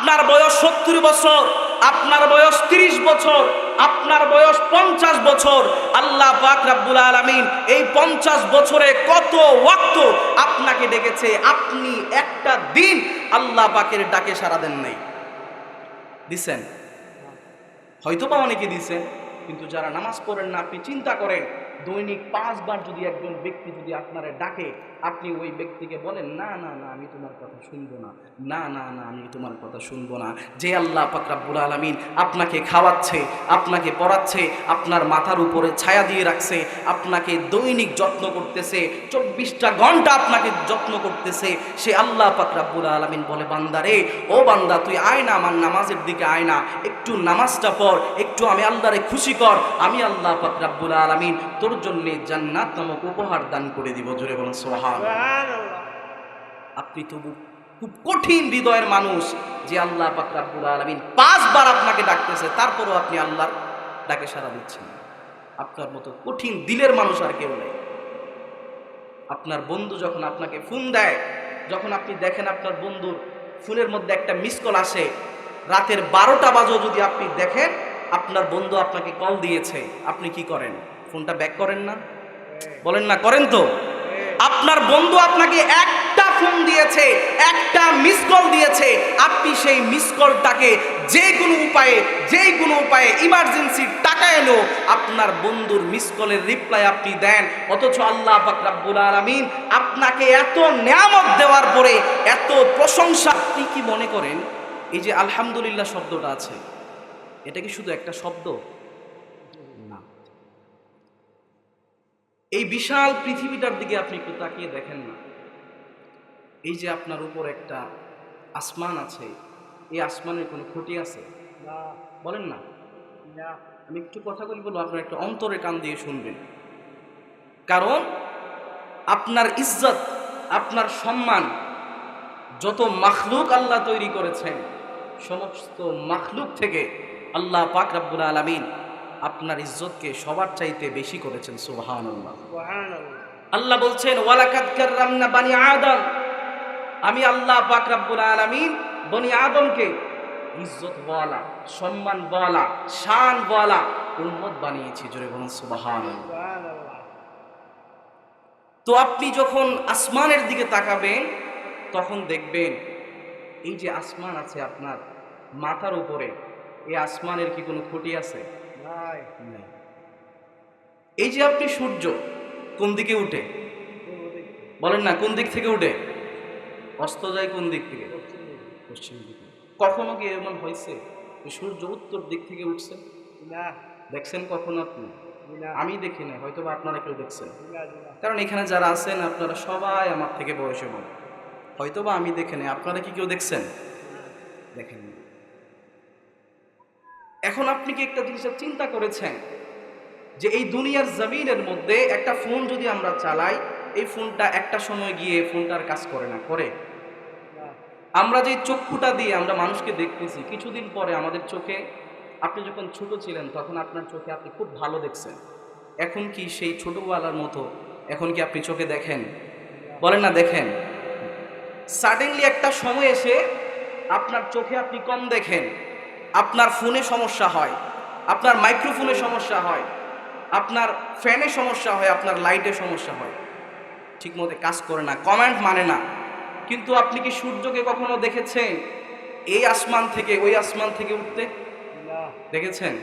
আপনার বয়স 70 বছর, আপনার বয়স 30 বছর, আপনার বয়স 50 বছর। আল্লাহ পাক রব্বুল আলামিন এই 50 বছরে কত ওয়াক্ত আপনাকে ডেকেছে, আপনি একটা দিন আল্লাহ পাকের ডাকে সাড়া দেন নাই। দিছেন? হয়তো বা অনেকে দিছেন, কিন্তু যারা নামাজ পড়েন না, আপনি চিন্তা করেন দৈনিক 5 বার যদি একজন ব্যক্তি যদি আপনারে ডাকে, আপনি ওই ব্যক্তিকে বলেন না না না আমি তোমার কথা শুনবো না, না না না আমি তোমার কথা শুনবো না। যে আল্লাহ পাক রব্বুল আলামিন আপনাকে খাওয়াচ্ছে, আপনাকে পড়াচ্ছে, আপনার মাথার উপরে ছায়া দিয়ে রাখছে, আপনাকে দৈনিক যত্ন করতেছে, 24টা ঘন্টা আপনাকে যত্ন করতেছে, সে আল্লাহ পাক রব্বুল আলামিন বলে বান্দা রে, ও বান্দা তুই আয় না আমার নামাজের দিকে আয় না, একটু নামাজটা পড়, একটু আমি আল্লাহরে খুশি কর, আমি আল্লাহ পাক রব্বুল আলামিন তোর জন্য জান্নাত নামক উপহার দান করে দিব। জোরে বলুন সুবহানাল্লাহ। আপনি তো খুব কঠিন হৃদয়ের মানুষ যে আল্লাহ পাক রব্বুল আলামিন 5 বার আপনাকে ডাকতেছে, তারপরও আপনি আল্লাহর ডাকে সাড়া দিচ্ছেন। আপনার মতো কঠিন দিলের মানুষ আর কেউ নেই। আপনার বন্ধু যখন আপনাকে ফোন দেয়, যখন আপনি দেখেন আপনার বন্ধুর ফোনের মধ্যে একটা মিস কল আসে, রাতের 12টা বাজেও যদি আপনি দেখেন আপনার বন্ধু আপনাকে কল দিয়েছে, আপনি কি করেন? ফোনটা ব্যাক করেন না? বলেন না, করেন তো? আপনার বন্ধু আপনাকে একটা ফোন দিয়েছে, একটা মিস কল দিয়েছে, আপনি সেই মিস কলটাকে যে কোনো উপায়ে ইমার্জেন্সি টাকা এলো আপনার বন্ধুর মিস কলের রিপ্লাই আপনি দেন। অথচ আল্লাহ পাক রব্বুল আলামিন আপনাকে এত নেয়ামত দেওয়ার পরে এত প্রশংসা, আপনি কি মনে করেন এই যে আলহামদুলিল্লাহ শব্দটা আছে, এটা কি শুধু একটা শব্দ? না। এই বিশাল পৃথিবীটার দিকে আপনি একটু তাকিয়ে দেখেন না। এই যে আপনার উপর একটা আসমান আছে, এই আসমানের কোনো খুঁটি আছে? বলেন না। আমি একটু কথা বলবো, আপনার একটু অন্তরে কান দিয়ে শুনবেন। কারণ আপনার ইজ্জত, আপনার সম্মান, যত মাখলুক আল্লাহ তৈরি করেছেন, সমস্ত মাখলুক থেকে আল্লাহ পাক রব্বুল আলামিন আপনার ইজ্জতকে সবার চাইতে বেশি করেছেন। সুবহানাল্লাহ। আল্লাহ বলছেন ওয়ালাকাদ কাররামনা বানি আদম, আমি আল্লাহ পাক রব্বুল আলামিন বনি আদমকে ইজ্জতওয়ালা, সম্মানওয়ালা, শানওয়ালা উম্মত বানিয়েছি। জোরে বলুন সুবহানাল্লাহ। তো আপনি যখন আসমানের দিকে তাকাবেন তখন দেখবেন এই যে আসমান আছে আপনার মাথার উপরে, এই আসমানের কি কোনো খুঁটি আছে? নাই। এই যে আপনি সূর্য কোন দিকে উঠে? বলেন না, কোন দিক থেকে উঠে? অস্ত যায় কোন দিক থেকে? পশ্চিম দিকে। কখনো কি এমন হয়েছে সূর্য উত্তর দিক থেকে উঠছে? না। দেখছেন কখনো আপনি? আমি দেখি না, হয়তো বা আপনারা কেউ দেখছেন। কারণ এখানে যারা আছেন আপনারা সবাই আমার থেকে বয়সে বড়, হয়তো বা আমি দেখি না, আপনারা কি কেউ দেখছেন? দেখেন। এখন আপনি কি একটা জিনিসের চিন্তা করেছেন যে এই দুনিয়ার জমিনের মধ্যে একটা ফোন যদি আমরা চালাই, এই ফোনটা একটা সময় গিয়ে ফোনটার কাজ করে না? করে? আমরা যে চক্ষুটা দিয়ে আমরা মানুষকে দেখতেছি, কিছুদিন পরে আমাদের চোখে, আপনি যখন ছোট ছিলেন তখন আপনার চোখে আপনি খুব ভালো দেখছেন, এখন কি সেই ছোটবেলার মতো এখন কি আপনি চোখে দেখেন? বলেন না, দেখেন। সাডেনলি একটা সময় এসে আপনার চোখে আপনি কম দেখেন, আপনার ফোনে সমস্যা হয়, আপনার মাইক্রোফোনে সমস্যা হয়, আপনার ফ্যানে সমস্যা হয়, আপনার লাইটে সমস্যা হয়, ঠিক মতো কাজ করে না, কমান্ড মানে না। কিন্তু আপনি কি সূর্যকে কখনো দেখেছেন এই আসমান থেকে ওই আসমান থেকে উঠতে? দেখেছেন?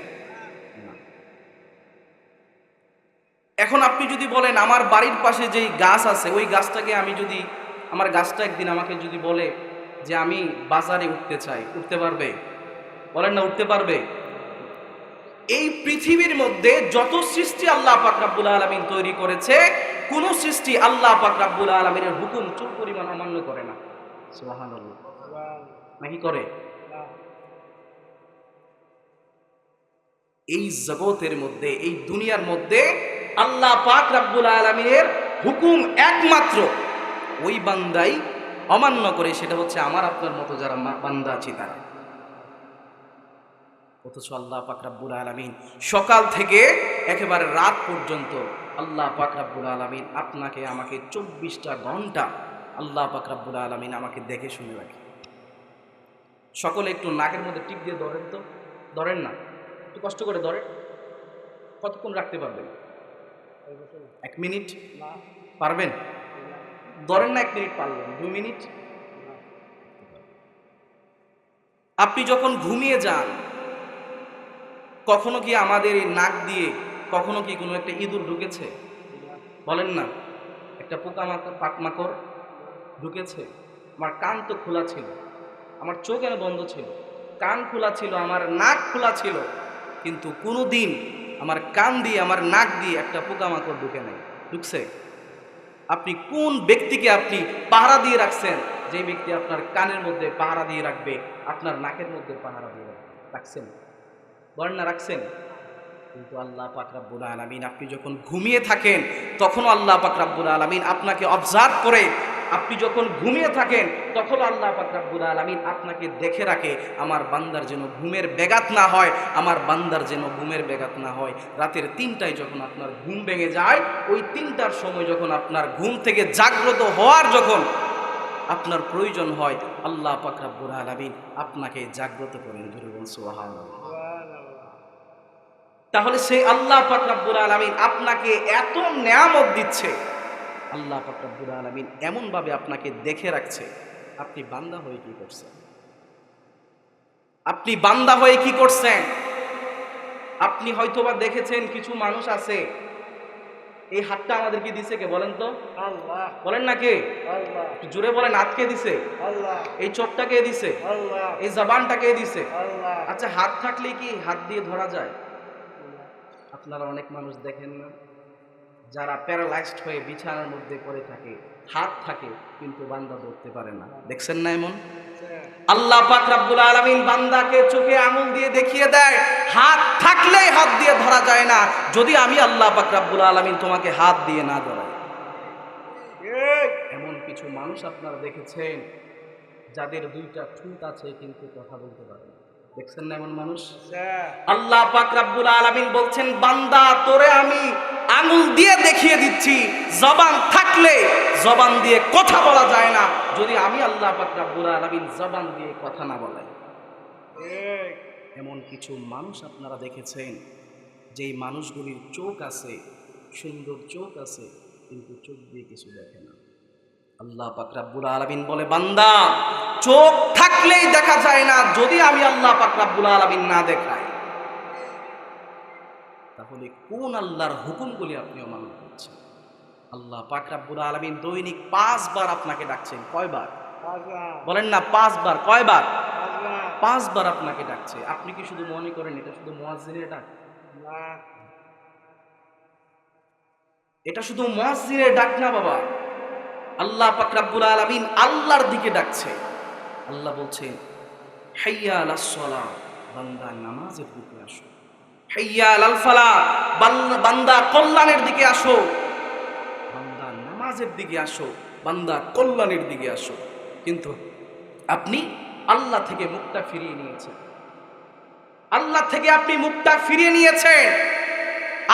এখন আপনি যদি বলেন আমার বাড়ির পাশে যেই গাছ আছে ওই গাছটাকে আমি যদি, আমার গাছটা একদিন আমাকে যদি বলে যে আমি বাজারে উঠতে চাই, উঠতে পারবে? বলেন না, উঠতে পারবে? এই পৃথিবীর মধ্যে যত সৃষ্টি আল্লাহ পাক রব্বুল আলামিন তৈরি করেছে, কোন সৃষ্টি আল্লাহ পাক রব্বুল আলামিনের হুকুম চুল পরিমাণ অমান্য করে না। সুবহানাল্লাহ। নাকি করে? এই জগতের মধ্যে, এই দুনিয়ার মধ্যে আল্লাহ পাক রব্বুল আলামিনের হুকুম একমাত্র ওই বান্দাই অমান্য করে, সেটা হচ্ছে আমার আপনার মতো যারা বান্দা আছি তারা। অথচ আল্লাহ পাক রব্বুল আলামিন সকাল থেকে একেবারে রাত পর্যন্ত আল্লাহ পাক রব্বুল আলামিন আপনাকে আমাকে 24টা ঘন্টা আল্লাহ পাক রব্বুল আলামিন আমাকে দেখে শুনে রাখে। সকলে একটু নাকের মধ্যে টিপ দিয়ে ধরেন তো, ধরেন না, একটু কষ্ট করে ধরেন। কতক্ষণ রাখতে পারবেন? 1 মিনিট পারবেন? ধরেন না, 1 মিনিট পারলেন, 2 মিনিট। আপনি যখন ঘুমিয়ে যান, কখনো কি আমাদের এই নাক দিয়ে কখনো কি কোনো একটা ইঁদুর ঢুকেছে? বলেন না, একটা পাকমাকড় ঢুকেছে? আমার কান তো খোলা ছিল, আমার চোখ এনে বন্ধ ছিল, কান খোলা ছিল, আমার নাক খোলা ছিল, কিন্তু কোনোদিন আমার কান দিয়ে আমার নাক দিয়ে একটা পোকামাকড় ঢুকে নাই। ঢুকছে? আপনি কোন ব্যক্তিকে আপনি পাহারা দিয়ে রাখছেন, যে ব্যক্তি আপনার কানের মধ্যে পাহারা দিয়ে রাখবে, আপনার নাকের মধ্যে পাহারা দিয়ে রাখছেন? বলেন না, রাখছেন? কিন্তু আল্লাহ পাক রব্বুল আলামিন, আপনি যখন ঘুমিয়ে থাকেন তখন আল্লাহ পাক রব্বুল আলামিন আপনাকে অবজার্ভ করে। আপনি যখন ঘুমিয়ে থাকেন তখন আল্লাহ পাক রব্বুল আলামিন আপনাকে দেখে রাখে, আমার বান্দার যেন ঘুমের ব্যাঘাত না হয়, আমার বান্দার যেন ঘুমের ব্যাঘাত না হয়। রাতের 3টায় যখন আপনার ঘুম ভেঙে যায়, ওই 3টার সময় যখন আপনার ঘুম থেকে জাগ্রত হওয়ার যখন আপনার প্রয়োজন হয়, আল্লাহ পাক রব্বুল আলামিন আপনাকে জাগ্রত করেন। সুবহানাল্লাহ। তাহলে সেই আল্লাহ পাক রব্বুল আলামিন আপনাকে এত নেয়ামত দিচ্ছে, আল্লাহ পাক রব্বুল আলামিন এমন ভাবে আপনাকে দেখে রাখছে, আপনি বান্দা হয়ে কি করছেন? আপনি বান্দা হয়ে কি করছেন? আপনি হয়তোবা দেখেছেন কিছু মানুষ আছে, এই হাতটা আমাদেরকে দিছে কে বলেন তো? আল্লাহ। বলেন না কে? আল্লাহ। একটু জোরে বলেন, হাত কে দিছে? আল্লাহ। এই চোখটা কে দিছে? আল্লাহ। এই জবানটা কে দিছে? আল্লাহ। আচ্ছা, হাত থাকলে কি হাত দিয়ে ধরা যায়? আপনারা অনেক মানুষ দেখেন না, যারা প্যারালাইজড হয়ে বিছানার মধ্যে পড়ে থাকে, হাত থাকে কিন্তু বান্দা ধরতে পারে না। দেখছেন না এমন? আল্লাহ পাক রব্বুল আলামিন বান্দাকে চোখে আঙুল দিয়ে দেখিয়ে দেয়, হাত থাকলেই হাত দিয়ে ধরা যায় না, যদি আমি আল্লাহ পাক রব্বুল আলামিন তোমাকে হাত দিয়ে না ধরাই। এমন কিছু মানুষ আপনারা দেখেছেন যাদের 2টা ঠোঁট আছে কিন্তু কথা বলতে পারে না। দেখছেন না এমন মানুষ? আল্লাহ পাক রব্বুল আলামিন বলছেন, বান্দা তোরে আমি আঙুল দিয়ে দেখিয়ে দিচ্ছি, জবান থাকলে জবান দিয়ে কথা বলা যায় না, যদি আমি আল্লাহ পাক রব্বুল আলামিন জবান দিয়ে কথা না বলাই। এমন কিছু মানুষ আপনারা দেখেছেন, যেই মানুষগুলির চোখ আছে, সুন্দর চোখ আছে, কিন্তু চোখ দিয়ে কিছু দেখে না। আল্লাহ পাক রব্বুল আলামিন বলে, বান্দা চোখ থাকলেই দেখা যায় না, যদি আমি আল্লাহ পাক রব্বুল আলামিন না দেখাই। তাহলে কোন আল্লাহর হুকুমগুলি আপনি অমান্য করছেন? আল্লাহ পাক রব্বুল আলামিন দৈনিক 5 বার আপনাকে ডাকছেন। কয়বার? বলেন না, 5 বার। কয়বার? 5 বার আপনাকে ডাকছে। আপনি কি শুধু মনে করেন এটা শুধু মুয়াজ্জিনের ডাক? না, এটা শুধু মুয়াজ্জিনের ডাক না বাবা। আল্লাহ পাক রব্বুল আলামিন আল্লাহর দিকে ডাকছে। আল্লাহ বলছেন, হাইয়া আলাস সালাহ, বান্দা নামাজের দিকে আসো। হাইয়া আলাল ফালাহ, বান্দা কল্যাণের দিকে আসো। বান্দা নামাজের দিকে আসো, বান্দা কল্যাণের দিকে আসো। কিন্তু আপনি আল্লাহ থেকে মুখটা ফিরিয়ে নিয়েছেন। আল্লাহ থেকে আপনি মুখটা ফিরিয়ে নিয়েছেন।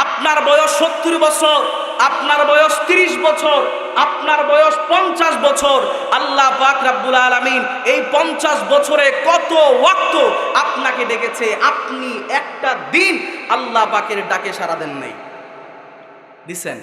আপনার বয়স 70 বছর, আপনার বয়স 30 বছর, আপনার বয়স 50 বছর। আল্লাহ পাক রব্বুল আলামিন এই 50 বছরে কত ওয়াক্ত আপনাকে ডেকেছে, আপনি একটা দিন আল্লাহ পাকের ডাকে সাড়া দেন নাই। দিছেন?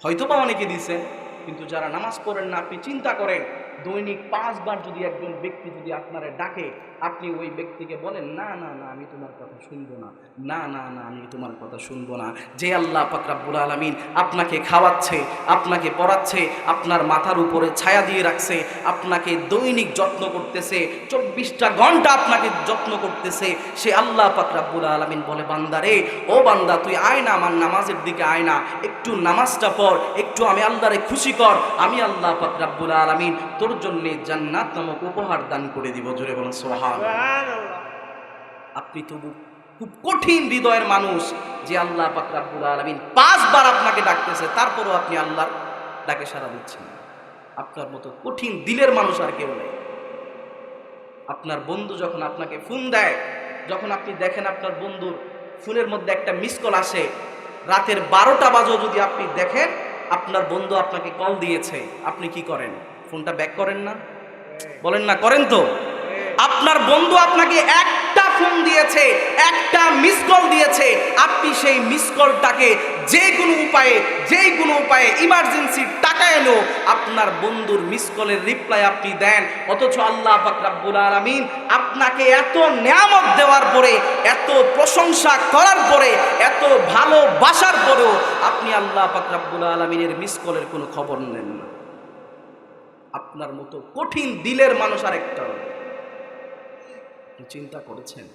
হয়তোবা অনেকে দিছেন, কিন্তু যারা নামাজ পড়েন না, আপনি চিন্তা করেন, দৈনিক 5 বার যদি একজন ব্যক্তি যদি আপনারে ডাকে, আপনি ওই ব্যক্তিকে বলেন, না না না আমি তোমার কথা শুনবো না, না না না আমি তোমার কথা শুনবো না। যে আল্লাহ পাক রব্বুল আলামিন আপনাকে খাওয়াচ্ছে, আপনাকে পড়াচ্ছে, আপনার মাথার উপরে ছায়া দিয়ে রাখছে, আপনাকে দৈনিক যত্ন করতেছে, 24টা ঘন্টা আপনাকে যত্ন করতেছে, সে আল্লাহ পাক রব্বুল আলামিন বলে, বান্দা রে, ও বান্দা তুই আয় না আমার নামাজের দিকে, আয় না, একটু নামাজটা পড়, একটু আমি আল্লাহরে খুশি কর, আমি আল্লাহ পাক রব্বুল আলামিন তোর জন্য জান্নাত নামক উপহার দান করে দিব। জোরে বলুন সুবহানাল্লাহ। আপনি তো খুব কঠিন হৃদয়ের মানুষ, যে আল্লাহ পাক রব্বুল আলামিন 5 বার আপনাকে ডাকতেছে, তারপরও আপনি আল্লাহর ডাকে সাড়া দিচ্ছেন। আপনার মতো কঠিন দিলের মানুষ আর কেউ নেই। আপনার বন্ধু যখন আপনাকে ফোন দেয়, যখন আপনি দেখেন আপনার বন্ধুর ফোনের মধ্যে একটা মিস কল আসে, রাতের 12টা বাজে যদি আপনি দেখেন আপনার বন্ধু আপনাকে কল দিয়েছে, আপনি কি করেন? ফোনটা ব্যাক করেন না? বলেন না, করেন তো? আপনার বন্ধু আপনাকে একটা ফোন দিয়েছে, একটা মিস কল দিয়েছে, আপনি সেই মিস কলটাকে যে কোনো উপায়ে ইমার্জেন্সি টাকা এলো আপনার বন্ধুর মিস কলের রিপ্লাই আপনি দেন। অথচ আল্লাহ পাক রব্বুল আলামিন আপনাকে এত নিয়ামত দেওয়ার পরে, এত প্রশংসা করার পরে, এত ভালোবাসার পরেও আপনি আল্লাহ পাক রব্বুল আলামিনের মিস কলের কোনো খবর নেন না। আপনার মতো কঠিন দিলের মানুষ আরেকটা। আপনি চিন্তা করেছেন?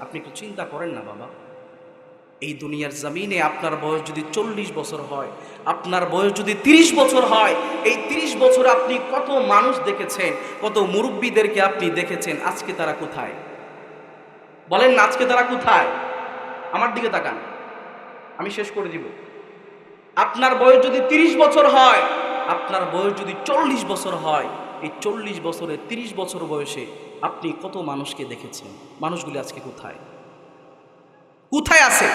আপনি একটু চিন্তা করেন না বাবা। এই দুনিয়ার জমিনে আপনার বয়স যদি 40 বছর হয়, আপনার বয়স যদি 30 বছর হয়, এই 30 বছর আপনি কত মানুষ দেখেছেন, কত মুরব্বীদেরকে আপনি দেখেছেন। আজকে তারা কোথায়? বলেন না, আজকে তারা কোথায়? আমার দিকে তাকান, আমি শেষ করে দিব। আপনার বয়স যদি 30 বছর হয়, আপনার বয়স যদি 40 বছর হয়, এই 40 বছরে 30 বছর বয়সে আপনি কত মানুষকে দেখেছেন? মানুষগুলি আজকে কোথায়? কোথায় আছে?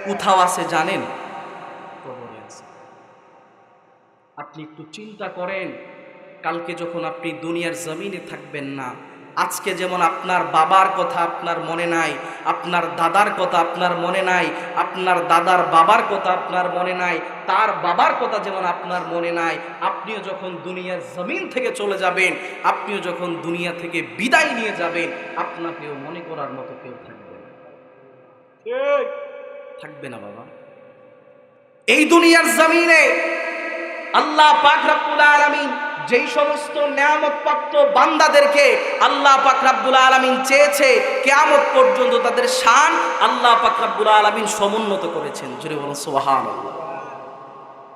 কোথাও আছে জানেন? কবরে আছে। আপনি একটু চিন্তা করেন, কালকে যখন আপনি দুনিয়ার জমিনে থাকবেন না, আজকে যেমন আপনার বাবার কথা আপনার মনে নাই, আপনার দাদার কথা আপনার মনে নাই, আপনার দাদার বাবার কথা আপনার মনে নাই, তার বাবার কথা যেমন আপনার মনে নাই, আপনিও যখন দুনিয়ার জমিন থেকে চলে যাবেন, আপনিও যখন দুনিয়া থেকে বিদায় নিয়ে যাবেন, আপনাকেও মনে করার মতো কেউ থাকবে না বাবা। এই দুনিয়ার জমিনে আল্লাহ পাক রব্বুল আলামিন যেই সমস্ত নিয়ামত প্রাপ্ত বান্দাদেরকে আল্লাহ পাক রব্বুল আলামিন চেয়েছে কিয়ামত পর্যন্ত তাদের শান আল্লাহ পাক রব্বুল আলামিন সমুন্নত করেছেন। জোরে বলুন সুবহানাল্লাহ।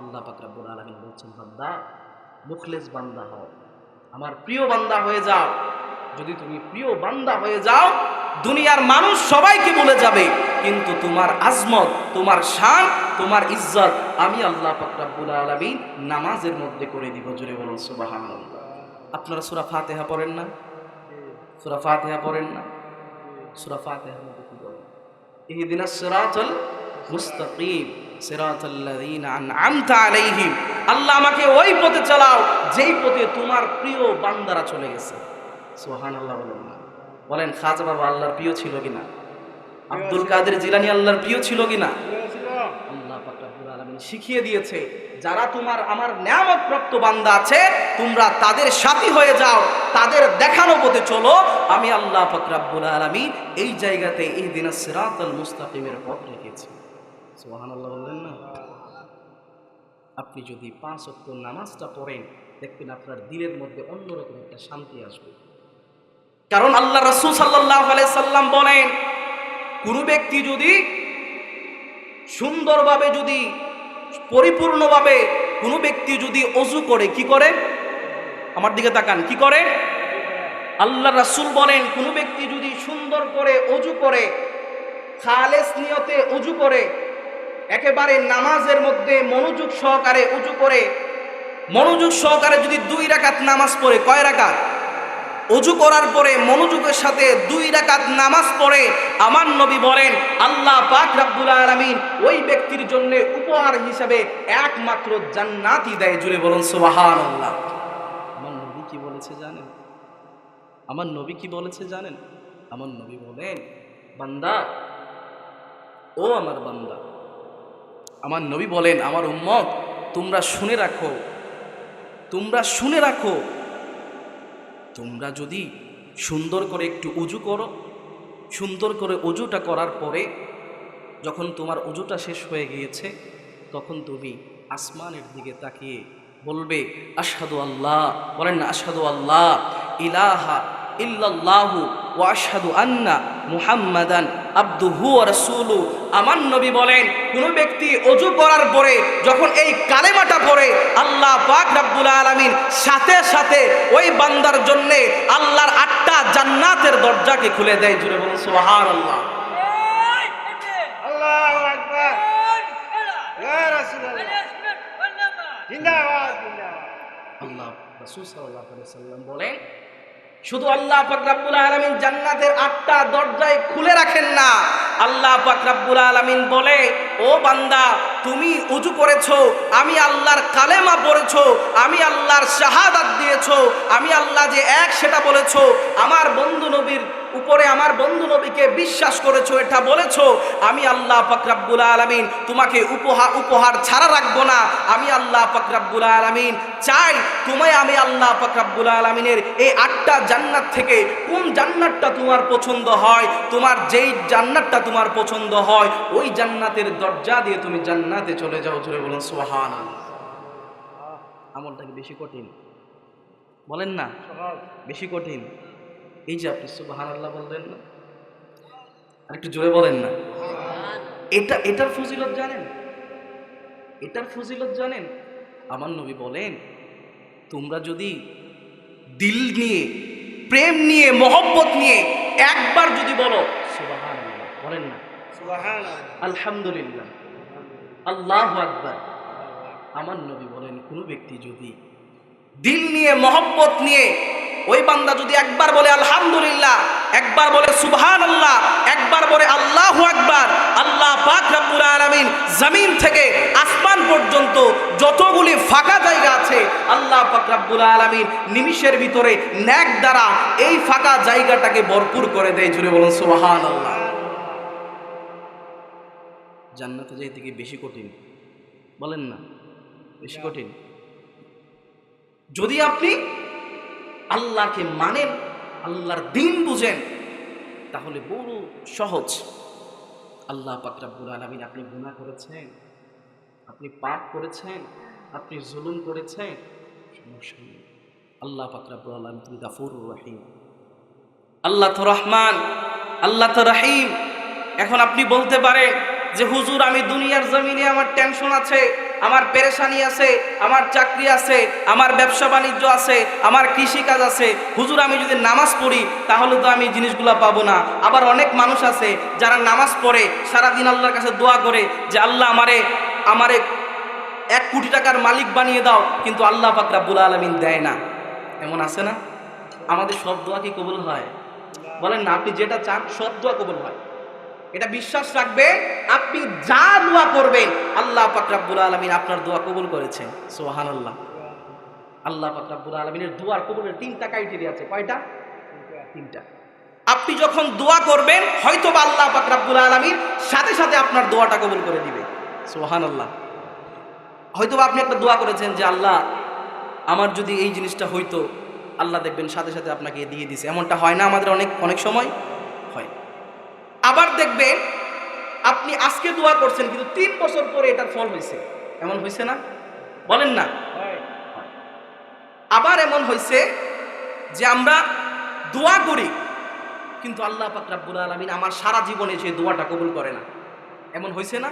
আল্লাহ পাক রব্বুল আলামিন বলছেন, বান্দা মুখলেস বান্দা হও, আমার প্রিয় বান্দা হয়ে যাও। যদি তুমি প্রিয় বান্দা হয়ে যাও, দুনিয়ার মানুষ সবাইকে বলে যাবে, কিন্তু তোমার আজমত, তোমার শান, তোমার ইজ্জত আমি আল্লাহ পাক রব্বুল আলামিন নামাজের মধ্যে করে দিব। জোরে বলুন সুবহানাল্লাহ। আপনারা সূরা ফাতিহা পড়েন না? সূরা ফাতিহা পড়েন না? সূরা ফাতিহার মধ্যে কি বলেন? ইহদিনাস সিরাতাল মুস্তাকিম সিরাতাল্লাযীনা আন'আমতা আলাইহিম। আল্লাহ আমাকে ওই পথে চালাও যেই পথে তোমার প্রিয় বান্দারা চলে গেছে। সুবহানাল্লাহ বলেন না? বলেন খাজা বাবা আল্লাহর প্রিয় ছিল কিনা? আব্দুল কাদের জিলানী আল্লাহর প্রিয় ছিল কিনা? আল্লাহ পাক রব্বুল আলামিন শিখিয়ে দিয়েছে, যারা তোমার আমার নিয়ামত প্রাপ্ত বান্দা আছে, তোমরা তাদের সাথী হয়ে যাও, তাদের দেখানো পথে চলো। আমি আল্লাহ পাক রব্বুল আলামিন এই জায়গাতে ইহদিনাস সিরাতাল মুস্তাকিমের পথ রেখেছি। সুবহানাল্লাহ বললেন না? আপনি যদি 5 ওয়াক্ত নামাজটা পড়েন, দেখবেন আপনার দিলের মধ্যে অন্যরকম একটা শান্তি আসবে। কারণ আল্লাহ রাসূল সাল্লাল্লাহু আলাইহি সাল্লাম বলেন, কোন ব্যক্তি যদি সুন্দরভাবে, যদি পরিপূর্ণভাবে কোন ব্যক্তি যদি ওযু করে, কি করে? আমার দিকে তাকান, কি করে? আল্লাহ রাসূল বলেন, কোন ব্যক্তি যদি সুন্দর করে ওযু করে, খালেস নিয়তে ওযু করে, একেবারে নামাজের মধ্যে মনোযোগ সহকারে ওযু করে, মনোযোগ সহকারে যদি 2 রাকাত নামাজ পড়ে, কয় রাকাত? ওযু করার পরে মনোযোগের সাথে 2 রাকাত নামাজ পড়ে, আমার নবী বলেন আল্লাহ পাক রব্বুল আলামিন ওই ব্যক্তির জন্য উপহার হিসেবে একমাত্র জান্নাতই দেয়। জুড়ে বলুন সুবহানাল্লাহ। আমার নবী কি বলেছে জানেন? আমার নবী কি বলেছে জানেন? আমার নবী বলেন, বান্দা, ও আমার বান্দা, আমার নবী বলেন, আমার উম্মত তোমরা শুনে রাখো, তোমরা শুনে রাখো, তোমরা যদি সুন্দর করে একটু ওযু করো, সুন্দর করে ওযুটা করার পরে যখন তোমার ওযুটা শেষ হয়ে গিয়েছে, তখন তুমি আসমানের দিকে তাকিয়ে বলবে আশহাদু আল্লাহ, বলেন না আশহাদু আল্লাহ ইলাহা ইল্লাল্লাহু ওয়া আশহাদু আন্না মুহাম্মাদান আবদুহু ওয়া রাসূলুহু। আমার নবী বলেন, কোন ব্যক্তি ওযু করার পরে যখন এই কালেমাটা পড়ে, আল্লাহ পাক রব্বুল আলামিন সাথে সাথে ওই বান্দার জন্য আল্লাহর 8টা জান্নাতের দরজাকে খুলে দেয়। জুড়ে বলুন সুবহানাল্লাহ। আল্লাহু আকবার। ইয়া রাসূলুল্লাহ জিন্দাবাদ জিন্দাবাদ। আল্লাহ রাসূল সাল্লাল্লাহু আলাইহি সাল্লাম বলেন, শুধু আল্লাহ পাক রব্বুল আলামিন জান্নাতের 8টা দরজায় খুলে রাখেন না, আল্লাহ পাক রব্বুল আলামিন বলে, ও বান্দা তুমি উজু করেছো, আমি আল্লাহর কালেমা পড়েছো, আমি আল্লাহর শাহাদাত দিয়েছো, আমি আল্লাহ যে এক সেটা বলেছো, আমার বন্ধু নবীর উপরে আমার বন্ধু নবীকে বিশ্বাস করেছো, এটা বলেছো, আমি আল্লাহ পাক রব্বুল আলামিন তোমাকে উপহার ছাড়া রাখবো না। আমি আল্লাহ পাক রব্বুল আলামিন চাই তোমায় আমি আল্লাহ পাক রব্বুল আলামিনের এই 8টা জান্নাত থেকে কোন জান্নাতটা তোমার পছন্দ হয়, তোমার যেই জান্নাতটা তোমার পছন্দ হয় ওই জান্নাতের দরজা দিয়ে তুমি জান্নাতে চলে যাও। জোরে বলুন সুবহানাল্লাহ। আমলটা কি বেশি কঠিন? বলেন না বেশি কঠিন? এই যে আপনি সুবহানাল্লাহ বললেন না, আরেকটু জোরে বলেন না। এটার ফজিলত জানেন? এটার ফজিলত জানেন? আমার নবী বলেন, তোমরা যদি দিল নিয়ে, প্রেম নিয়ে, মহব্বত নিয়ে একবার যদি বলো সুবহানাল্লাহ, বলেন না সুবহানাল্লাহ, আলহামদুলিল্লাহ, আল্লাহু আকবার, আমার নবী বলেন কোন ব্যক্তি যদি দিল নিয়ে, মহব্বত নিয়ে ওই বান্দা যদি একবার বলে আলহামদুলিল্লাহ, একবার বলে সুবহানাল্লাহ, একবার বলে আল্লাহু আকবার, আল্লাহ পাক রব্বুল আলামিন জমিন থেকে আসমান পর্যন্ত যতগুলি ফাঁকা জায়গা আছে আল্লাহ পাক রব্বুল আলামিন নিমিষের ভিতরে নেক দ্বারা এই ফাঁকা জায়গাটাকে ভরপুর করে দেয়। জুড়ে বলুন সুবহানাল্লাহ। জান্নাতে যাইতে কি বেশি কঠিন? বলেন না বেশি কঠিন? যদি আপনি আল্লাহকে মানেন, আল্লাহর দ্বীন বুঝেন, তাহলে বড় সহজ। আল্লাহ পাক রব্বুল আলামিন, আপনি গুনাহ করেছেন, আপনি পাপ করেছেন, আপনি জুলুম করেছেন, সমস্যা নেই। আল্লাহ পাক রব্বুল আলামিন তিনি গাফুরুর রহিম, আল্লাহ তো রহমান, আল্লাহ তো রহিম। এখন আপনি বলতে পারেন যে হুজুর আমি দুনিয়ার জমিনে আমার টেনশন আছে, আমার পেরেশানি আছে, আমার চাকরি আছে, আমার ব্যবসা বাণিজ্য আছে, আমার কৃষিকাজ আছে, হুজুর আমি যদি নামাজ পড়ি তাহলে তো আমি জিনিসগুলো পাবো না। আবার অনেক মানুষ আছে যারা নামাজ পড়ে সারাদিন আল্লাহর কাছে দোয়া করে যে আল্লাহ আমারে 1 কোটি টাকার মালিক বানিয়ে দাও, কিন্তু আল্লাহ পাক রব্বুল আলামিন দেয় না। এমন আছে না? আমাদের সব দোয়া কি কবুল হয়? বলেন না, আপনি যেটা চান সব দোয়া কবুল হয়। এটা বিশ্বাস রাখবে, আপনি যা দোয়া করবেন আল্লাহ পাক রব্বুল আলামিন আপনার দোয়া কবুল করেছেন। সুবহানাল্লাহ। আল্লাহ পাক রব্বুল আলামিনের দোয়ার কবুলের 3টা ক্রাইটেরিয়া আছে। কয়টা? 3টা। আপনি যখন দোয়া করবেন হয়তো বা আল্লাহ পাক রব্বুল আলামিন সাথে সাথে আপনার দোয়াটা কবুল করে দিবে। সুবহানাল্লাহ। হয়তো বা আপনি একটা দোয়া করেছেন যে আল্লাহ আমার যদি এই জিনিসটা হইতো, আল্লাহ দেখবেন সাথে সাথে আপনাকে দিয়ে দিছে। এমনটা হয় না আমাদের অনেক সময় হয়। আবার দেখবেন আপনি আজকে দোয়া করছেন কিন্তু 3 বছর পরে এটার ফল হয়েছে। এমন হয়েছে না? বলেন না। আবার এমন হয়েছে যে আমরা দোয়া করি কিন্তু আল্লাহ পাক রব্বুল আলামিন আমার সারা জীবনে সেই দোয়াটা কবুল করে না। এমন হয়েছে না?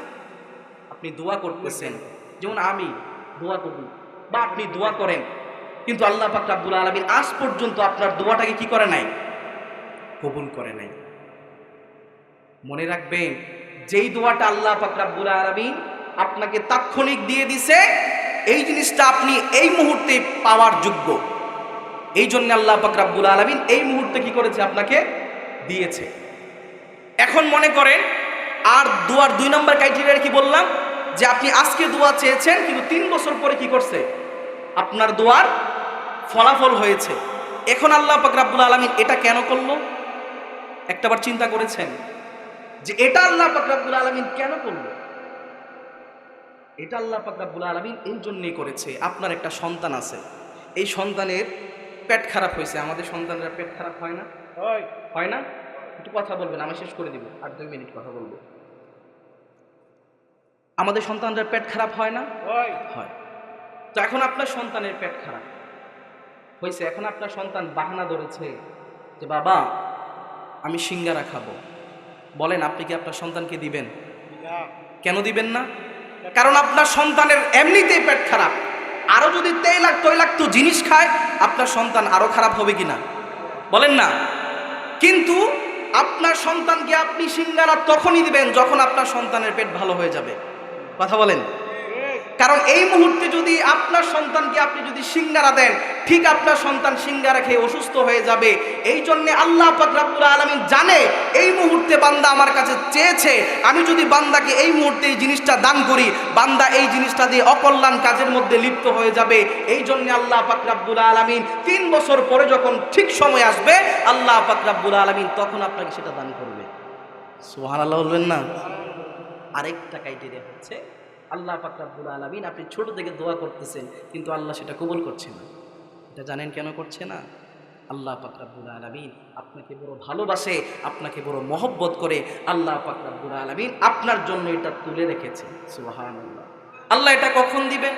আপনি দোয়া করতেছেন, যেমন আমি দোয়া করি বা আপনি দোয়া করেন, কিন্তু আল্লাহ পাক রব্বুল আলামিন আজ পর্যন্ত আপনার দোয়াটাকে কি করে নাই? কবুল করে নাই। মনে রাখবেন, যেই দোয়াটা আল্লাহ পাক রব্বুল আলামিন আপনাকে তাৎক্ষণিক দিয়ে দিছে, এই জিনিসটা আপনি এই মুহূর্তে পাওয়ার যোগ্য। এই জন্য আল্লাহ পাক রব্বুল আলামিন এই মুহূর্তে কি করেছে? আপনাকে দিয়েছে। এখন মনে করেন আর দোয়ার 2 নম্বর ক্রাইটেরিয়া কি বললাম? যে আপনি আজকে দোয়া চেয়েছেন কিন্তু 3 বছর পরে কি করছে? আপনার দোয়ার ফলাফল হয়েছে। এখন আল্লাহ পাক রব্বুল আলামিন এটা কেন করলো? একটাবার চিন্তা করেছেন যে এটা আল্লাহ পাক রব্বুল আলামিন কেন করলো? এটা আল্লাহ পাক রব্বুল আলামিন এই জন্যই করেছে, আপনার একটা সন্তান আছে, এই সন্তানের পেট খারাপ হয়েছে। আমাদের সন্তানরা পেট খারাপ হয় না? হয় না? একটু কথা বলবেন, আমি শেষ করে দিব, আর 2 মিনিট কথা বলবো। আমাদের সন্তানরা পেট খারাপ হয় না? হয়। তো এখন আপনার সন্তানের পেট খারাপ হয়েছে, এখন আপনার সন্তান বাহানা ধরেছে যে বাবা আমি সিঙ্গারা খাবো। বলেন আপনি কি আপনার সন্তানকে দিবেন? কেন দিবেন না? কারণ আপনার সন্তানের এমনিতেই পেট খারাপ, আরো যদি তৈলাক্ত জিনিস খায় আপনার সন্তান আরো খারাপ হবে কিনা? বলেন না। কিন্তু আপনার সন্তানকে আপনি সিঙ্গারা তখনই দিবেন যখন আপনার সন্তানের পেট ভালো হয়ে যাবে। কথা বলেন। কারণ এই মুহূর্তে যদি আপনার সন্তানকে আপনি যদি সিঙ্গারা দেন, ঠিক আপনার সন্তান সিঙ্গারা খেয়ে অসুস্থ হয়ে যাবে। এই জন্যে আল্লাহ পাক রব্বুল আলামিন জানে এই মুহূর্তে বান্দা আমার কাছে চেয়েছে, আমি যদি বান্দাকে এই মুহূর্তে এই জিনিসটা দান করি, বান্দা এই জিনিসটা দিয়ে অকল্যাণ কাজের মধ্যে লিপ্ত হয়ে যাবে। এই জন্যে আল্লাহ পাক রব্বুল আলামিন 3 বছর পরে যখন ঠিক সময় আসবে, আল্লাহ পাক রব্বুল আলামিন তখন আপনাকে সেটা দান করবে। সুবহানাল্লাহ বলবেন না? আরেকটা ক্রাইটেরিয়া হচ্ছে আল্লাহ পাক রব্বুল আলামিন, আপনি ছোট থেকে দোয়া করতেছেন কিন্তু আল্লাহ সেটা কবুল করছে না। এটা জানেন কেন করছে না? আল্লাহ পাক রব্বুল আলামিন আপনাকে বড় ভালোবাসে, আপনাকে বড় মহব্বত করে। আল্লাহ পাক রব্বুল আলামিন আপনার জন্য এটা তুলে রেখেছে। সুবহানাল্লাহ। আল্লাহ এটা কখন দিবেন?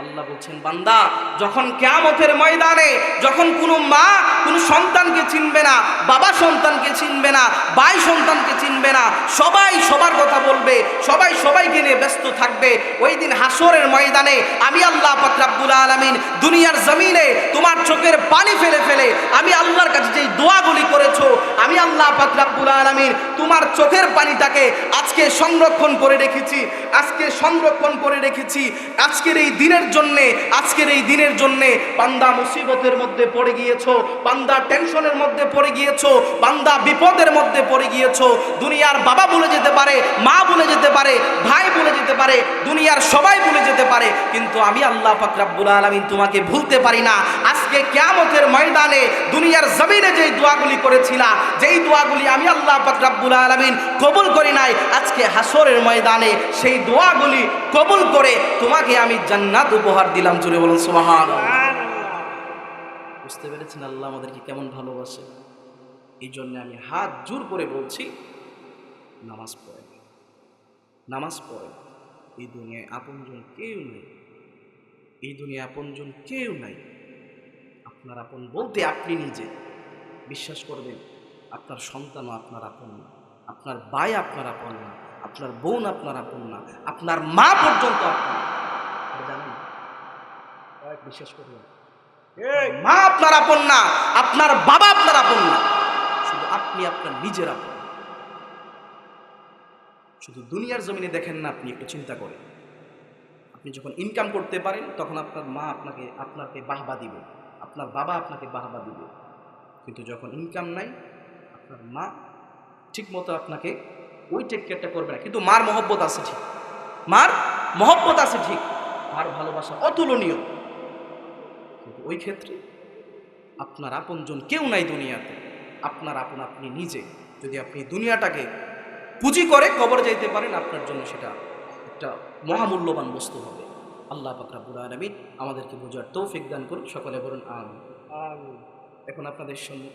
আল্লাহ বলছেন, বান্দা যখন কিয়ামতের ময়দানে যখন কোনো মা কোনো সন্তানকে চিনবে না, বাবা সন্তানকে চিনবে না, ভাই সন্তানকে চিনবে না, সবাই সবার কথা বলবে, সবাই সবাইকে নিয়ে ব্যস্ত থাকবে, ওই দিন হাসরের ময়দানে আমি আল্লাহ পাক রব্বুল আলামিন দুনিয়ার জমিনে তোমার চোখের পানি ফেলে ফেলে আমি আল্লাহর কাছে যেই দোয়াগুলি করেছো, আমি আল্লাহ পাক রব্বুল আলামিন তোমার চোখের পানিটাকে আজকে সংরক্ষণ করে রেখেছি, আজকে সংরক্ষণ করে রেখেছি আজকের এই দিনের জন্যে। আজকের এই দিনের জন্যে বান্দা মুসিবতের মধ্যে পড়ে গিয়েছো, বান্দা টেনশনের মধ্যে পড়ে গিয়েছো, বান্দা বিপদের মধ্যে পড়ে গিয়েছো। দুনিয়ার বাবা বলে যেতে পারে, মা বলে যেতে পারে, ভাই বলে যেতে পারে, দুনিয়ার সবাই বলে যেতে পারে, কিন্তু আমি আল্লাহ পাক রব্বুল আলামিন তোমাকে ভুলতে পারি না। আজকে কিয়ামতের ময়দানে দুনিয়ার জমিনে যেই দোয়াগুলি করেছিলা, যেই দোয়াগুলি আমি আল্লাহ পাক রব্বুল আলামিন কবুল করি নাই, আজকে হাসরের ময়দানে সেই দোয়াগুলি কবুল করে তোমাকে আমি জান্নাত উপহার দিলাম। জুড়ে বলুন সুবহানাল্লাহ। বুঝতে পেরেছেন আল্লাহ আমাদেরকে কেমন ভালোবাসে? এই জন্য আমি হাত জোর করে বলছি, নামাজ পড়ে, নামাজ পড়ে। এই দুনিয়ায় আপনজন কেউ নেই, এই দুনিয়ায় আপনজন কেউ নাই। আপনার আপন বলতে আপনি নিজে। বিশ্বাস করবেন, আপনার সন্তানও আপনার আপন না, আপনার ভাই আপনার আপন না, আপনার বোন আপনার আপন না, আপনার মা পর্যন্ত আপনার জানেন। বিশ্বাস করবেন, মা আপনার আপন না, আপনার বাবা আপনার আপন না, শুধু আপনি আপনার নিজের আপন। শুধু দুনিয়ার জমিনে দেখেন না, আপনি একটু চিন্তা করেন, আপনি যখন ইনকাম করতে পারেন তখন আপনার মা আপনাকে বাহবা দিবে, আপনার বাবা আপনাকে বাহবা দিবে। কিন্তু যখন ইনকাম নাই, আপনার মা ঠিক মতো আপনাকে ওই টেক কেয়ারটা করবে না। কিন্তু মার মহব্বত আছে ঠিক, মার মহব্বত আছে ঠিক, মার ভালোবাসা অতুলনীয়। কিন্তু ওই ক্ষেত্রে আপনার আপনজন কেউ নাই দুনিয়াতে, আপনার আপন আপনি নিজে। যদি আপনি দুনিয়াটাকে পুঁজি করে কবর যাইতে পারেন, আপনার জন্য সেটা একটা মহামূল্যবান বস্তু হবে। আল্লাহ পাক রব্বুল আলামিন আমাদেরকে বোঝার তৌফিক দান করুন। সকলে বলুন আমিন। এখন আপনাদের সামনে